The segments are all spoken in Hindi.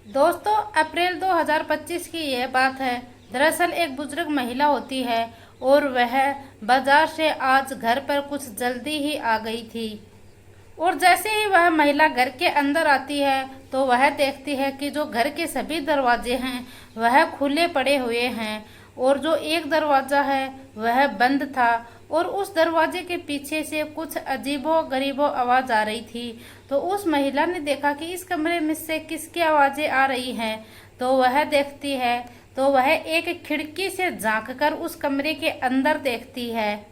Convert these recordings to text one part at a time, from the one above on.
दोस्तों, अप्रैल 2025 की यह बात है। दरअसल एक बुजुर्ग महिला होती है और वह बाजार से आज घर पर कुछ जल्दी ही आ गई थी। और जैसे ही वह महिला घर के अंदर आती है तो वह देखती है कि जो घर के सभी दरवाजे हैं वह खुले पड़े हुए हैं और जो एक दरवाज़ा है वह बंद था। और उस दरवाजे के पीछे से कुछ अजीबो गरीबो आवाज़ आ रही थी। तो उस महिला ने देखा कि इस कमरे में से किसकी आवाज़ें आ रही हैं। तो वह देखती है तो वह एक खिड़की से झांककर उस कमरे के अंदर देखती है।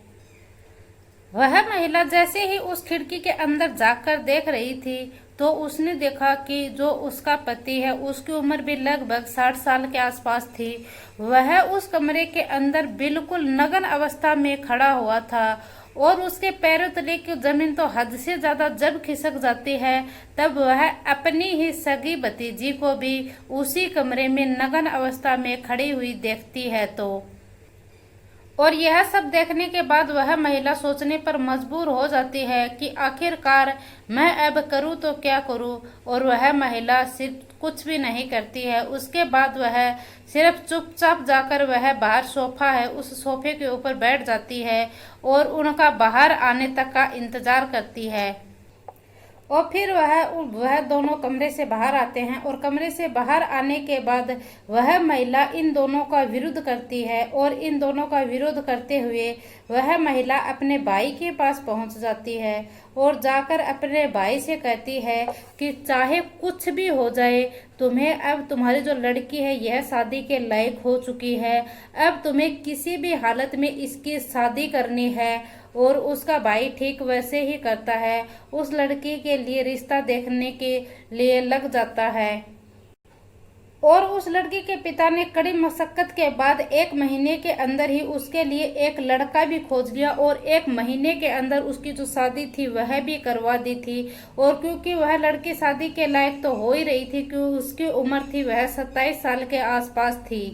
वह महिला जैसे ही उस खिड़की के अंदर जाकर देख रही थी तो उसने देखा कि जो उसका पति है उसकी उम्र भी लगभग 60 साल के आसपास थी। वह उस कमरे के अंदर बिल्कुल नग्न अवस्था में खड़ा हुआ था और उसके पैरों तले की जमीन तो हद से ज्यादा जब खिसक जाती है तब वह अपनी ही सगी भतीजी को भी उसी कमरे में नग्न अवस्था में खड़ी हुई देखती है। और यह सब देखने के बाद वह महिला सोचने पर मजबूर हो जाती है कि आखिरकार मैं अब करूं तो क्या करूं। और वह महिला सिर्फ कुछ भी नहीं करती है। उसके बाद वह सिर्फ चुपचाप जाकर वह बाहर सोफा है उस सोफे के ऊपर बैठ जाती है और उनका बाहर आने तक का इंतजार करती है। और फिर वह दोनों कमरे से बाहर आते हैं और कमरे से बाहर आने के बाद वह महिला इन दोनों का विरोध करती है। और इन दोनों का विरोध करते हुए वह महिला अपने भाई के पास पहुंच जाती है और जाकर अपने भाई से कहती है कि चाहे कुछ भी हो जाए, तुम्हें अब तुम्हारी जो लड़की है यह शादी के लायक हो चुकी है। अब तुम्हें किसी भी हालत में इसकी शादी करनी है। और उसका भाई ठीक वैसे ही करता है, उस लड़की के लिए रिश्ता देखने के लिए लग जाता है। और उस लड़की के पिता ने कड़ी मशक्कत के बाद 1 महीने के अंदर ही उसके लिए एक लड़का भी खोज लिया और 1 महीने के अंदर उसकी जो शादी थी वह भी करवा दी थी। और क्योंकि वह लड़की शादी के लायक तो हो ही रही थी क्योंकि उसकी उम्र थी वह 27 साल के आसपास थी।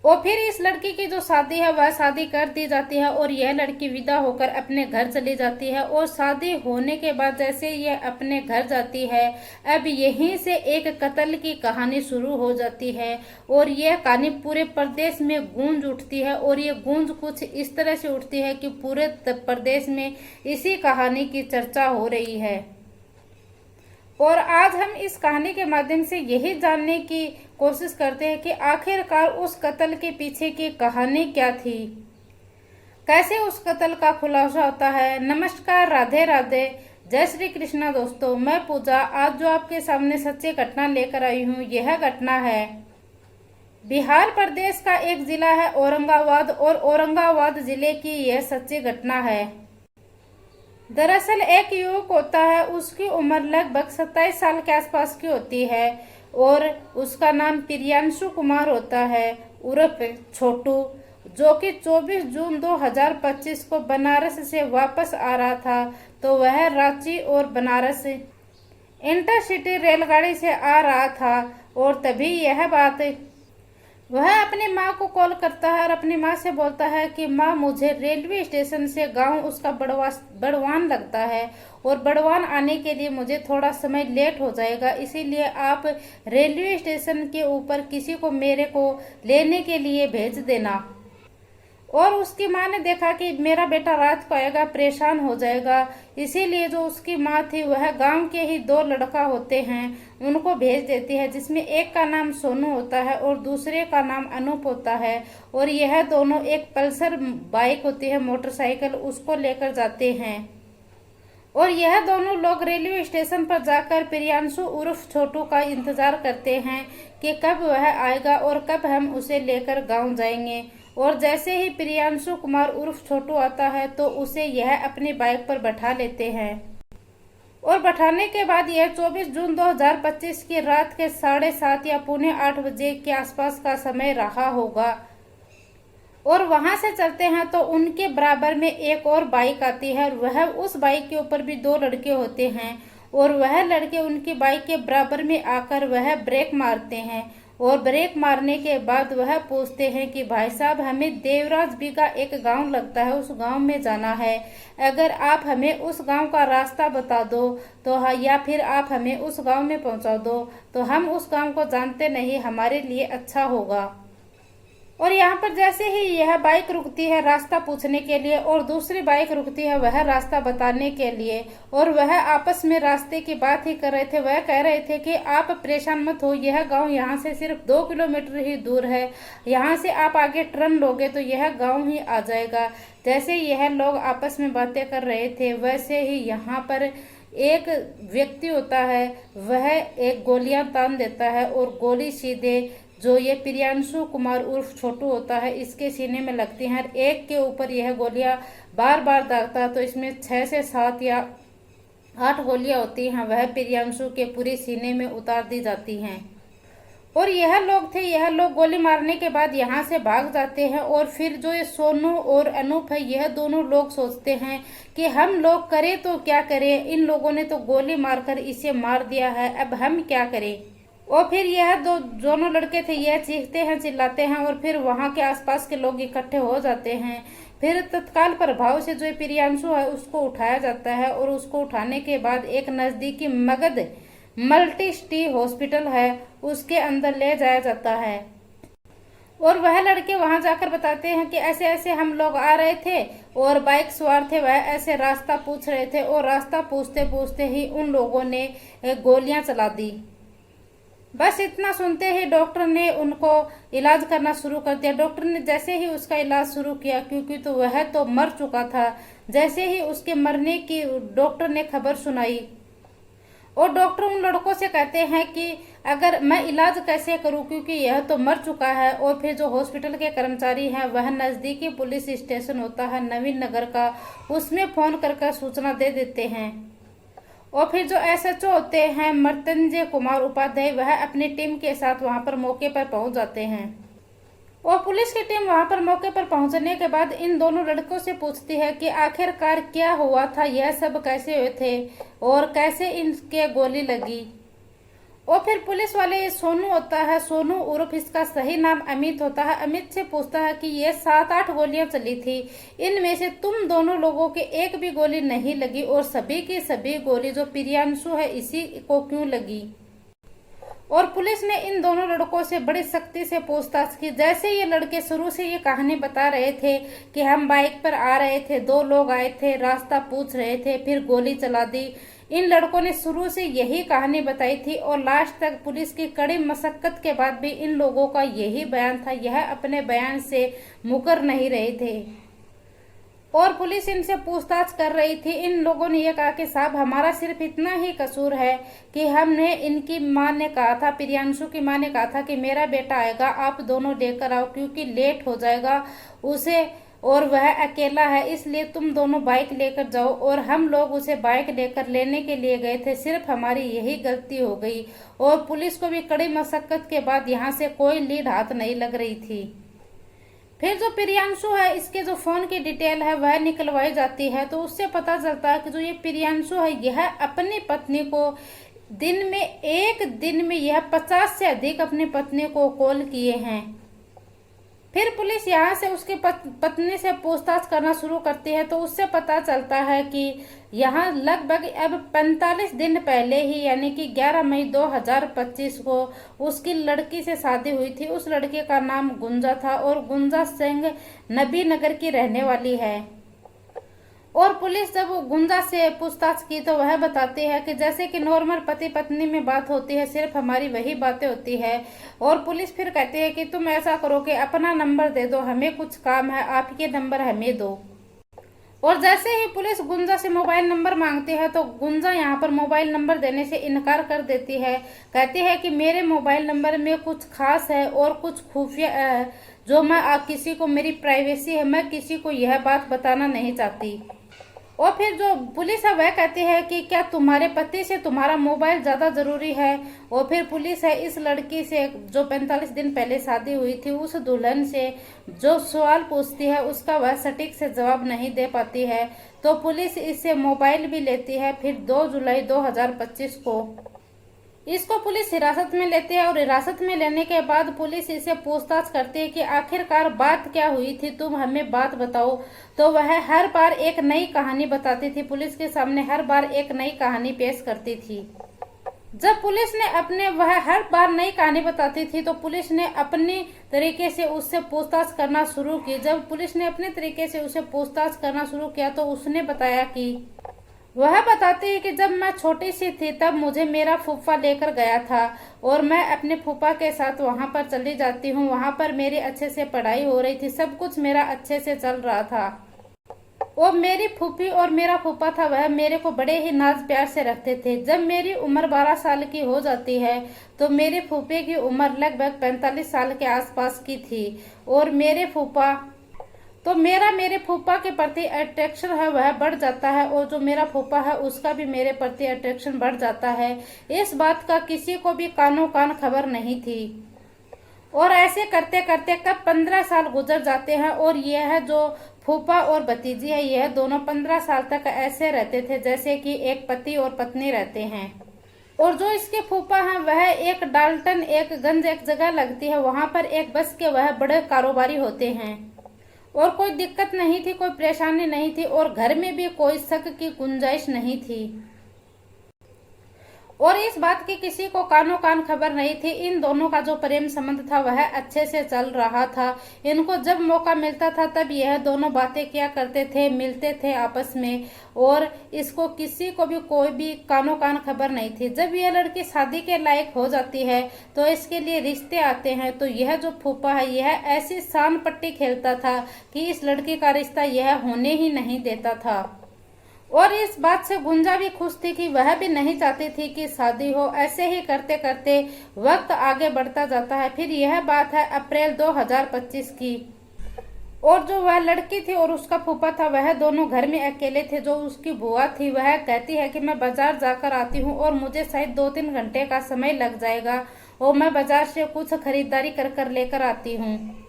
और फिर इस लड़की की जो शादी है वह शादी कर दी जाती है और यह लड़की विदा होकर अपने घर चली जाती है। और शादी होने के बाद जैसे यह अपने घर जाती है अब यहीं से एक कत्ल की कहानी शुरू हो जाती है। और यह कहानी पूरे प्रदेश में गूंज उठती है और ये गूंज कुछ इस तरह से उठती है कि पूरे प्रदेश में इसी कहानी की चर्चा हो रही है। और आज हम इस कहानी के माध्यम से यही जानने की कोशिश करते हैं कि आखिरकार उस कत्ल के पीछे की कहानी क्या थी, कैसे उस कत्ल का खुलासा होता है। नमस्कार, राधे राधे, जय श्री कृष्णा। दोस्तों, मैं पूजा आज जो आपके सामने सच्ची घटना लेकर आई हूँ यह घटना है बिहार प्रदेश का एक जिला है औरंगाबाद और औरंगाबाद जिले की यह सच्ची घटना है। दरअसल एक युवक होता है, उसकी उम्र लगभग 27 साल के आसपास की होती है और उसका नाम प्रियांशु कुमार होता है उर्फ छोटू, जो कि 24 जून 2025 को बनारस से वापस आ रहा था। तो वह रांची और बनारस इंटरसिटी रेलगाड़ी से आ रहा था और तभी यह बात वह अपनी माँ को कॉल करता है और अपनी माँ से बोलता है कि माँ, मुझे रेलवे स्टेशन से गांव उसका बड़वान लगता है और बड़वान आने के लिए मुझे थोड़ा समय लेट हो जाएगा, इसीलिए आप रेलवे स्टेशन के ऊपर किसी को मेरे को लेने के लिए भेज देना। और उसकी माँ ने देखा कि मेरा बेटा रात को आएगा, परेशान हो जाएगा, इसीलिए जो उसकी माँ थी वह गांव के ही 2 लड़का होते हैं उनको भेज देती है, जिसमें एक का नाम सोनू होता है और दूसरे का नाम अनूप होता है। और यह दोनों एक पल्सर बाइक होती है, मोटरसाइकिल, उसको लेकर जाते हैं। और यह दोनों लोग रेलवे स्टेशन पर जाकर प्रियांशु उर्फ छोटू का इंतजार करते हैं कि कब वह आएगा और कब हम उसे लेकर गांव जाएंगे। और जैसे ही प्रियांशु कुमार उर्फ छोटू आता है तो उसे यह अपनी बाइक पर बैठा लेते हैं। और बैठाने के बाद यह 24 जून 2025 की रात के 7:30 या 7:45 बजे के आसपास का समय रहा होगा। और वहां से चलते हैं तो उनके बराबर में एक और बाइक आती है और वह उस बाइक के ऊपर भी 2 लड़के होते हैं और वह लड़के उनकी बाइक के बराबर में आकर वह ब्रेक मारते हैं और ब्रेक मारने के बाद वह पूछते हैं कि भाई साहब, हमें देवराज बी का एक गांव लगता है, उस गांव में जाना है। अगर आप हमें उस गांव का रास्ता बता दो तो या फिर आप हमें उस गांव में पहुंचा दो तो हम उस गांव को जानते नहीं, हमारे लिए अच्छा होगा। और यहाँ पर जैसे ही यह बाइक रुकती है रास्ता पूछने के लिए और दूसरी बाइक रुकती है वह रास्ता बताने के लिए, और वह आपस में रास्ते की बात ही कर रहे थे। वह कह रहे थे कि आप परेशान मत हो, यह गांव यहाँ से सिर्फ 2 किलोमीटर ही दूर है, यहाँ से आप आगे टर्न लोगे तो यह गांव ही आ जाएगा। जैसे यह लोग आपस में बातें कर रहे थे वैसे ही यहाँ पर एक व्यक्ति होता है, वह एक गोलियां तान देता है और गोली सीधे जो ये प्रियांशु कुमार उर्फ छोटू होता है इसके सीने में लगती हैं। एक के ऊपर यह गोलियां बार बार दागता है तो इसमें 6 से 7 या 8 गोलियां होती हैं, वह प्रियांशु के पूरे सीने में उतार दी जाती हैं। और यह लोग थे, यह लोग गोली मारने के बाद यहाँ से भाग जाते हैं। और फिर जो ये सोनू और अनूप है, यह दोनों लोग सोचते हैं कि हम लोग करें तो क्या करें, इन लोगों ने तो गोली मारकर इसे मार दिया है, अब हम क्या करें। और फिर यह दोनों लड़के थे, यह चीखते हैं, चिल्लाते हैं और फिर वहां के आसपास के लोग इकट्ठे हो जाते हैं। फिर तत्काल प्रभाव से जो प्रियांशु है उसको उठाया जाता है और उसको उठाने के बाद एक नजदीकी मगध मल्टी सिटी हॉस्पिटल है उसके अंदर ले जाया जाता है। और वह लड़के वहां जाकर बताते हैं कि ऐसे ऐसे हम लोग आ रहे थे और बाइक सवार थे, वह ऐसे रास्ता पूछ रहे थे और रास्ता पूछते पूछते ही उन लोगों ने गोलियां चला दी। बस इतना सुनते ही डॉक्टर ने उनको इलाज करना शुरू कर दिया। डॉक्टर ने जैसे ही उसका इलाज शुरू किया, क्योंकि तो वह तो मर चुका था, जैसे ही उसके मरने की डॉक्टर ने खबर सुनाई और डॉक्टर उन लड़कों से कहते हैं कि अगर मैं इलाज कैसे करूं, क्योंकि यह तो मर चुका है। और फिर जो हॉस्पिटल के कर्मचारी हैं वह नजदीकी पुलिस स्टेशन होता है नवीन नगर का, उसमें फोन करके सूचना दे देते हैं। और फिर जो एसएचओ होते हैं मृत्युंजय कुमार उपाध्याय, वह अपनी टीम के साथ वहां पर मौके पर पहुंच जाते हैं। और पुलिस की टीम वहां पर मौके पर पहुंचने के बाद इन दोनों लड़कों से पूछती है कि आखिरकार क्या हुआ था, यह सब कैसे हुए थे और कैसे इनके गोली लगी। और फिर पुलिस वाले सोनू होता है, सोनू उर्फ इसका सही नाम अमित होता है, अमित से पूछता है कि ये 7-8 गोलियां चली थी, इनमें से तुम दोनों लोगों के एक भी गोली नहीं लगी और सभी की सभी गोली जो प्रियांशु है इसी को क्यों लगी। और पुलिस ने इन दोनों लड़कों से बड़ी सख्ती से पूछताछ की। जैसे ये लड़के शुरू से ये कहानी बता रहे थे कि हम बाइक पर आ रहे थे, 2 लोग आए थे, रास्ता पूछ रहे थे, फिर गोली चला दी, इन लड़कों ने शुरू से यही कहानी बताई थी और लास्ट तक पुलिस की कड़ी मशक्कत के बाद भी इन लोगों का यही बयान था, यह अपने बयान से मुकर नहीं रहे थे। और पुलिस इनसे पूछताछ कर रही थी। इन लोगों ने यह कहा कि साहब हमारा सिर्फ इतना ही कसूर है कि हमने, इनकी मां ने कहा था, प्रियांशु की मां ने कहा था कि मेरा बेटा आएगा, आप दोनों लेकर आओ क्योंकि लेट हो जाएगा उसे और वह अकेला है, इसलिए तुम दोनों बाइक लेकर जाओ। और हम लोग उसे बाइक लेकर लेने के लिए गए थे, सिर्फ हमारी यही गलती हो गई। और पुलिस को भी कड़ी मशक्कत के बाद यहाँ से कोई लीड हाथ नहीं लग रही थी। फिर जो प्रियांशु है इसके जो फोन की डिटेल है वह निकलवाई जाती है, तो उससे पता चलता है कि जो ये प्रियांशु है यह अपनी पत्नी को एक दिन में यह 50 से अधिक अपनी पत्नी को कॉल किए हैं। फिर पुलिस यहाँ से उसके पत्नी से पूछताछ करना शुरू करती है, तो उससे पता चलता है कि यहाँ लगभग अब 45 दिन पहले ही यानी कि 11 मई 2025 को उसकी लड़की से शादी हुई थी। उस लड़के का नाम गुंजा था और गुंजा सिंह नबी नगर की रहने वाली है। और पुलिस जब गुंजा से पूछताछ की तो वह बताती है कि जैसे कि नॉर्मल पति पत्नी में बात होती है, सिर्फ हमारी वही बातें होती है। और पुलिस फिर कहती है कि तुम ऐसा करो कि अपना नंबर दे दो, हमें कुछ काम है, आपके नंबर हमें दो। और जैसे ही पुलिस गुंजा से मोबाइल नंबर मांगती है तो गुंजा यहाँ पर मोबाइल नंबर देने से इनकार कर देती है। कहती है कि मेरे मोबाइल नंबर में कुछ खास है और कुछ खुफिया है जो मैं किसी को, मेरी प्राइवेसी है, मैं किसी को यह बात बताना नहीं चाहती। और फिर जो पुलिस है वह कहती है कि क्या तुम्हारे पति से तुम्हारा मोबाइल ज्यादा जरूरी है। और फिर पुलिस है इस लड़की से जो 45 दिन पहले शादी हुई थी उस दुल्हन से जो सवाल पूछती है उसका वह सटीक से जवाब नहीं दे पाती है, तो पुलिस इससे मोबाइल भी लेती है। फिर 2 जुलाई 2025 को इसको पुलिस हिरासत में लेते हैं और हिरासत में लेने के बाद पुलिस इसे पूछताछ करती है कि आखिरकार बात क्या हुई थी, तुम हमें बात बताओ। तो वह हर बार एक नई कहानी बताती थी, पुलिस के सामने हर बार एक नई कहानी पेश करती थी। जब पुलिस ने वह हर बार नई कहानी बताती थी तो पुलिस ने अपने तरीके से उससे पूछताछ करना शुरू की। जब पुलिस ने अपने तरीके से उसे पूछताछ करना शुरू किया तो उसने बताया कि वह बताती है कि जब मैं छोटी सी थी तब मुझे मेरा फूफा लेकर गया था और मैं अपने फूफा के साथ वहां पर चली जाती हूँ। वहां पर मेरी अच्छे से पढ़ाई हो रही थी, सब कुछ मेरा अच्छे से चल रहा था और मेरी फूफी और मेरा फूफा था वह मेरे को बड़े ही नाज प्यार से रखते थे। जब मेरी उम्र 12 साल की हो जाती है तो मेरे फूफे की उम्र लगभग 45 साल के आसपास की थी और मेरे फूफा के प्रति अट्रैक्शन है वह बढ़ जाता है और जो मेरा फूफा है उसका भी मेरे प्रति अट्रैक्शन बढ़ जाता है। इस बात का किसी को भी कानो कान खबर नहीं थी और ऐसे करते करते कब 15 साल गुजर जाते हैं और यह जो फूफा और भतीजी है यह दोनों 15 साल तक ऐसे रहते थे जैसे कि एक पति और पत्नी रहते हैं। और जो इसके फूफा हैं वह एक डाल्टन एक गंज एक जगह लगती है, वहां पर एक बस के वह बड़े कारोबारी होते हैं और कोई दिक्कत नहीं थी, कोई परेशानी नहीं थी और घर में भी कोई शक की गुंजाइश नहीं थी और इस बात की किसी को कानो कान खबर नहीं थी। इन दोनों का जो प्रेम संबंध था वह अच्छे से चल रहा था। इनको जब मौका मिलता था तब यह दोनों बातें किया करते थे, मिलते थे आपस में और इसको किसी को भी कोई भी कानो कान खबर नहीं थी। जब यह लड़की शादी के लायक हो जाती है तो इसके लिए रिश्ते आते हैं तो यह जो फूफा है यह ऐसी शान पट्टी खेलता था कि इस लड़की का रिश्ता यह होने ही नहीं देता था और इस बात से गुंजा भी खुश थी कि वह भी नहीं चाहती थी कि शादी हो। ऐसे ही करते करते वक्त आगे बढ़ता जाता है। फिर यह बात है अप्रैल 2025 की और जो वह लड़की थी और उसका फूफा था वह दोनों घर में अकेले थे। जो उसकी बुआ थी वह कहती है कि मैं बाजार जाकर आती हूँ और मुझे शायद 2-3 घंटे का समय लग जाएगा और मैं बाजार से कुछ खरीदारी कर लेकर आती हूँ।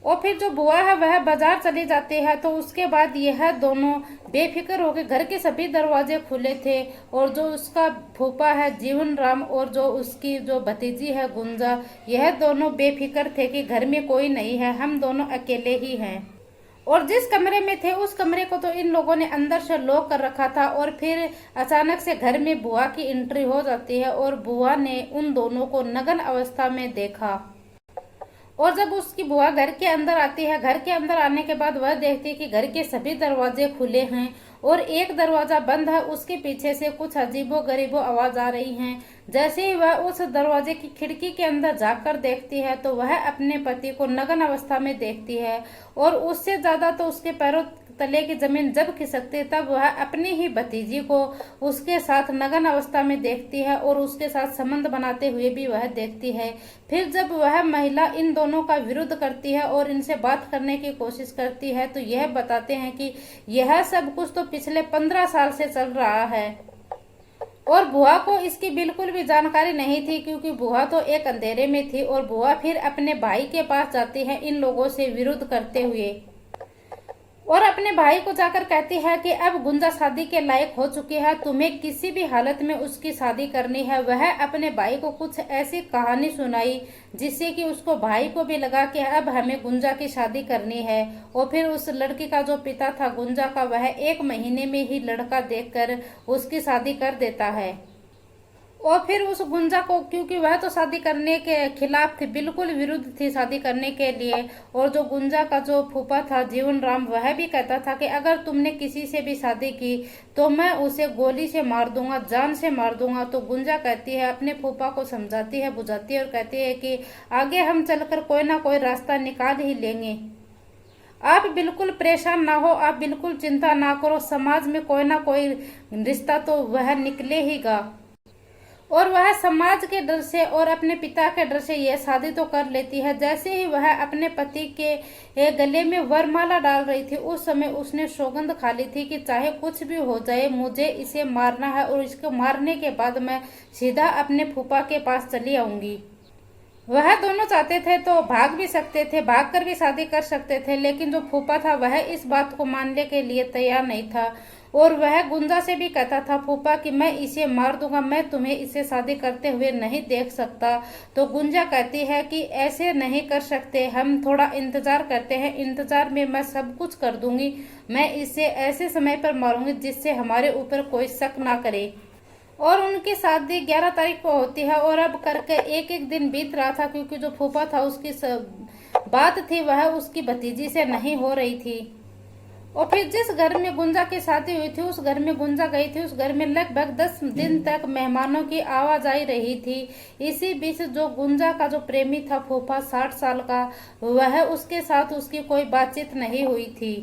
और फिर जो बुआ है वह बाजार चली जाती है तो उसके बाद यह दोनों बेफिक्र होकर, घर के सभी दरवाजे खुले थे और जो उसका फूफा है जीवन राम और जो उसकी जो भतीजी है गुंजा यह दोनों बेफिक्र थे कि घर में कोई नहीं है, हम दोनों अकेले ही हैं। और जिस कमरे में थे उस कमरे को तो इन लोगों ने अंदर से लॉक कर रखा था और फिर अचानक से घर में बुआ की एंट्री हो जाती है और बुआ ने उन दोनों को नग्न अवस्था में देखा। और जब उसकी बुआ घर के अंदर आती है, घर के अंदर आने के बाद वह देखती है कि घर के सभी दरवाजे खुले हैं और एक दरवाजा बंद है। उसके पीछे से कुछ अजीबो गरीबो आवाज आ रही हैं। जैसे ही वह उस दरवाजे की खिड़की के अंदर जाकर देखती है तो वह अपने पति को नग्न अवस्था में देखती है और उससे ज्यादा तो उसके पैरों तले की जमीन जब खिसकती तब वह अपनी ही भतीजी को उसके साथ नग्न अवस्था में देखती है और उसके साथ संबंध बनाते हुए भी वह देखती है। फिर जब वह महिला इन दोनों का विरोध करती है और इनसे बात करने की कोशिश करती है तो यह बताते हैं कि यह सब कुछ तो पिछले 15 साल से चल रहा है और बुआ को इसकी बिल्कुल भी जानकारी नहीं थी क्योंकि बुआ तो एक अंधेरे में थी। और बुआ फिर अपने भाई के पास जाती है इन लोगों से विरोध करते हुए और अपने भाई को जाकर कहती है कि अब गुंजा शादी के लायक हो चुकी है, तुम्हें किसी भी हालत में उसकी शादी करनी है। वह अपने भाई को कुछ ऐसी कहानी सुनाई जिससे कि उसको भाई को भी लगा कि अब हमें गुंजा की शादी करनी है। और फिर उस लड़की का जो पिता था गुंजा का वह 1 महीने में ही लड़का देखकर उसकी शादी कर देता है। और फिर उस गुंजा को, क्योंकि वह तो शादी करने के खिलाफ थी, बिल्कुल विरुद्ध थी शादी करने के लिए, और जो गुंजा का जो फूफा था जीवन राम वह भी कहता था कि अगर तुमने किसी से भी शादी की तो मैं उसे गोली से मार दूंगा, जान से मार दूंगा। तो गुंजा कहती है, अपने फूफा को समझाती है, बुझाती है और कहती है कि आगे हम चलकर कोई ना कोई रास्ता निकाल ही लेंगे, आप बिल्कुल परेशान ना हो, आप बिल्कुल चिंता ना करो, समाज में कोई ना कोई रिश्ता तो वह निकले ही गा। और वह समाज के डर से और अपने पिता के डर से यह शादी तो कर लेती है। जैसे ही वह अपने पति के गले में वरमाला डाल रही थी उस समय उसने सौगंध खा ली थी कि चाहे कुछ भी हो जाए मुझे इसे मारना है और इसको मारने के बाद मैं सीधा अपने फूफा के पास चली आऊंगी। वह दोनों चाहते थे तो भाग भी सकते थे, भागकर भी शादी कर सकते थे, लेकिन जो फूफा था वह इस बात को मानने के लिए तैयार नहीं था। और वह गुंजा से भी कहता था, फूफा कि मैं इसे मार दूंगा, मैं तुम्हें इससे शादी करते हुए नहीं देख सकता। तो गुंजा कहती है कि ऐसे नहीं कर सकते, हम थोड़ा इंतजार करते हैं, इंतजार में मैं सब कुछ कर दूंगी, मैं इसे ऐसे समय पर मारूंगी जिससे हमारे ऊपर कोई शक ना करे। और उनकी शादी 11 तारीख को होती है और अब करके एक एक दिन बीत रहा था, क्योंकि जो फूफा था उसकी बात थी वह उसकी भतीजी से नहीं हो रही थी। और फिर जिस घर में गुंजा की शादी हुई थी उस घर में गुंजा गई थी, उस घर में लगभग 10 दिन तक मेहमानों की आवाजाही रही थी। इसी बीच जो गुंजा का जो प्रेमी था फूफा 60 साल का, वह उसके साथ उसकी कोई बातचीत नहीं हुई थी।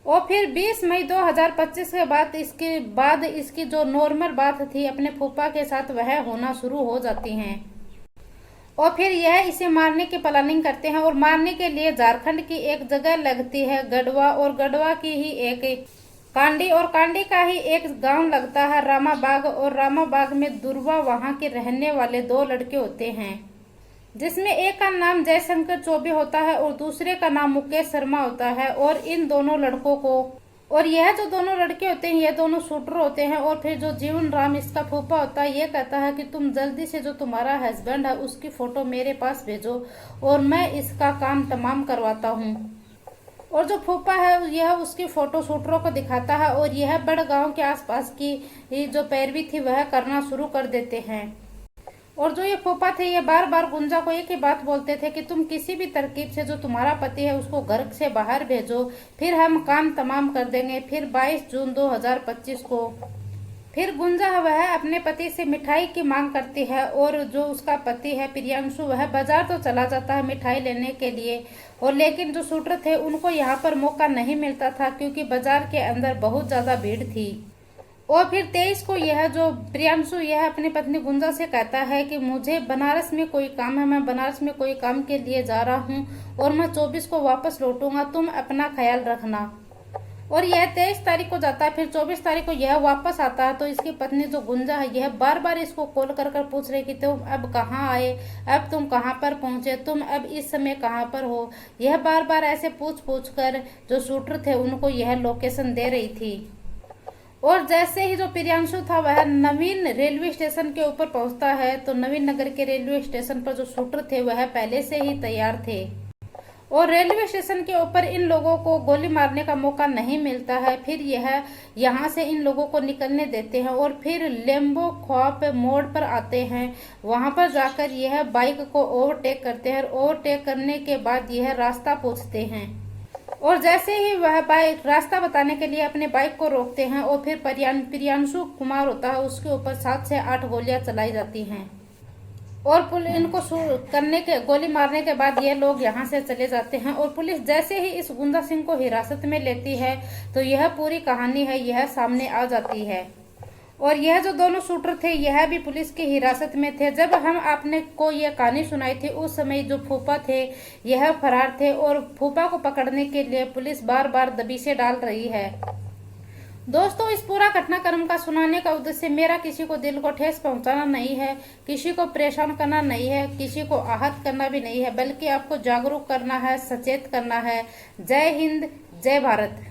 और फिर 20 मई 2025 के बाद इसकी जो नॉर्मल बात थी अपने फूफा के साथ वह होना शुरू हो जाती हैं। और फिर यह इसे मारने की प्लानिंग करते हैं और मारने के लिए झारखंड की एक जगह लगती है गढ़वा, और गढ़वा की ही एक कांडी, और कांडी का ही एक गांव लगता है रामाबाग, और रामाबाग में दुर्वा वहां के रहने वाले 2 लड़के होते हैं, जिसमें एक का नाम जयशंकर चौबे होता है और दूसरे का नाम मुकेश शर्मा होता है। और इन दोनों लड़कों को, और यह जो दोनों लड़के होते हैं ये दोनों शूटर होते हैं। और फिर जो जीवन राम इसका फूफा होता है ये कहता है कि तुम जल्दी से जो तुम्हारा हस्बैंड है उसकी फोटो मेरे पास भेजो और मैं इसका काम तमाम करवाता हूँ। और जो फूफा है यह उसकी फोटो शूटरों को दिखाता है और यह बड़ गांव के आसपास की जो पैरवी थी वह करना शुरू कर देते हैं। और जो ये फूफा थे ये बार बार गुंजा को एक ही बात बोलते थे कि तुम किसी भी तरकीब से जो तुम्हारा पति है उसको घर से बाहर भेजो, फिर हम काम तमाम कर देंगे। फिर 22 जून 2025 को फिर गुंजा वह अपने पति से मिठाई की मांग करती है, और जो उसका पति है प्रियांशु वह बाजार तो चला जाता है मिठाई लेने के लिए। और लेकिन जो शूटर थे उनको यहाँ पर मौका नहीं मिलता था क्योंकि बाजार के अंदर बहुत ज्यादा भीड़ थी। और फिर 23 को यह जो प्रियांशु यह अपनी पत्नी गुंजा से कहता है कि मुझे बनारस में कोई काम है, मैं बनारस में कोई काम के लिए जा रहा हूँ और मैं 24 को वापस लौटूंगा, तुम अपना ख्याल रखना। और यह 23 तारीख को जाता है। फिर 24 तारीख को यह वापस आता है तो इसकी पत्नी जो गुंजा है यह बार बार इसको कॉल कर कर पूछ रही कि तुम अब कहाँ आए, अब तुम कहाँ पर पहुंचे, तुम अब इस समय कहाँ पर हो। यह बार बार ऐसे पूछ पूछ कर जो शूटर थे उनको यह लोकेशन दे रही थी। और जैसे ही जो प्रियांशु था वह नवीन रेलवे स्टेशन के ऊपर पहुंचता है तो नवीन नगर के रेलवे स्टेशन पर जो शूटर थे वह पहले से ही तैयार थे। और रेलवे स्टेशन के ऊपर इन लोगों को गोली मारने का मौका नहीं मिलता है। फिर यह यहाँ से इन लोगों को निकलने देते हैं और फिर लेम्बो ख्वाब मोड़ पर आते हैं। वहां पर जाकर यह बाइक को ओवरटेक करते हैं और ओवरटेक करने के बाद यह रास्ता पूछते हैं। और जैसे ही वह बाइक रास्ता बताने के लिए अपने बाइक को रोकते हैं और फिर प्रियांशु कुमार होता है उसके ऊपर 7 से 8 गोलियां चलाई जाती हैं। और इनको करने के गोली मारने के बाद ये लोग यहाँ से चले जाते हैं। और पुलिस जैसे ही इस गुंजा सिंह को हिरासत में लेती है तो यह पूरी कहानी है यह सामने आ जाती है। और यह जो दोनों शूटर थे यह भी पुलिस की हिरासत में थे। जब हम आपने को यह कहानी सुनाई थी उस समय जो फूफा थे यह फरार थे और फूफा को पकड़ने के लिए पुलिस बार बार दबिशें डाल रही है। दोस्तों, इस पूरा घटनाक्रम का सुनाने का उद्देश्य मेरा किसी को दिल को ठेस पहुंचाना नहीं है, किसी को परेशान करना नहीं है, किसी को आहत करना भी नहीं है, बल्कि आपको जागरूक करना है, सचेत करना है। जय हिंद, जय भारत।